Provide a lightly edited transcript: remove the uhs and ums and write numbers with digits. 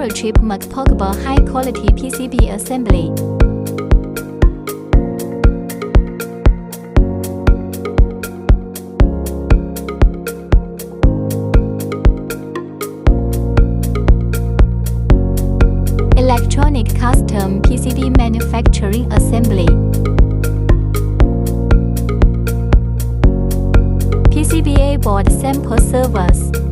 Merrillchip MCPCBA high-quality PCB assembly. Electronic custom PCB manufacturing assembly. PCBA board sample servers.